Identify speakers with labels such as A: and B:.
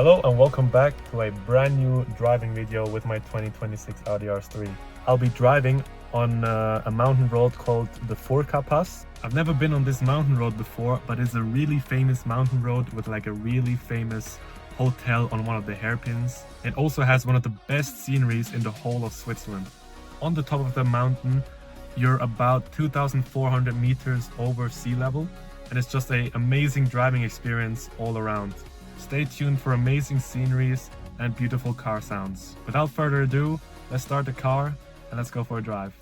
A: Hello and welcome back to a brand new driving video with my 2026 Audi RS3. I'll be driving on a mountain road called the Furkapass. I've never been on this mountain road before, but it's a really famous mountain road with like a really famous hotel on one of the hairpins. It also has one of the best sceneries in the whole of Switzerland. On the top of the mountain, you're about 2,400 meters over sea level, and it's just an amazing driving experience all around. Stay tuned for amazing sceneries and beautiful car sounds. Without further ado, let's start the car and let's go for a drive.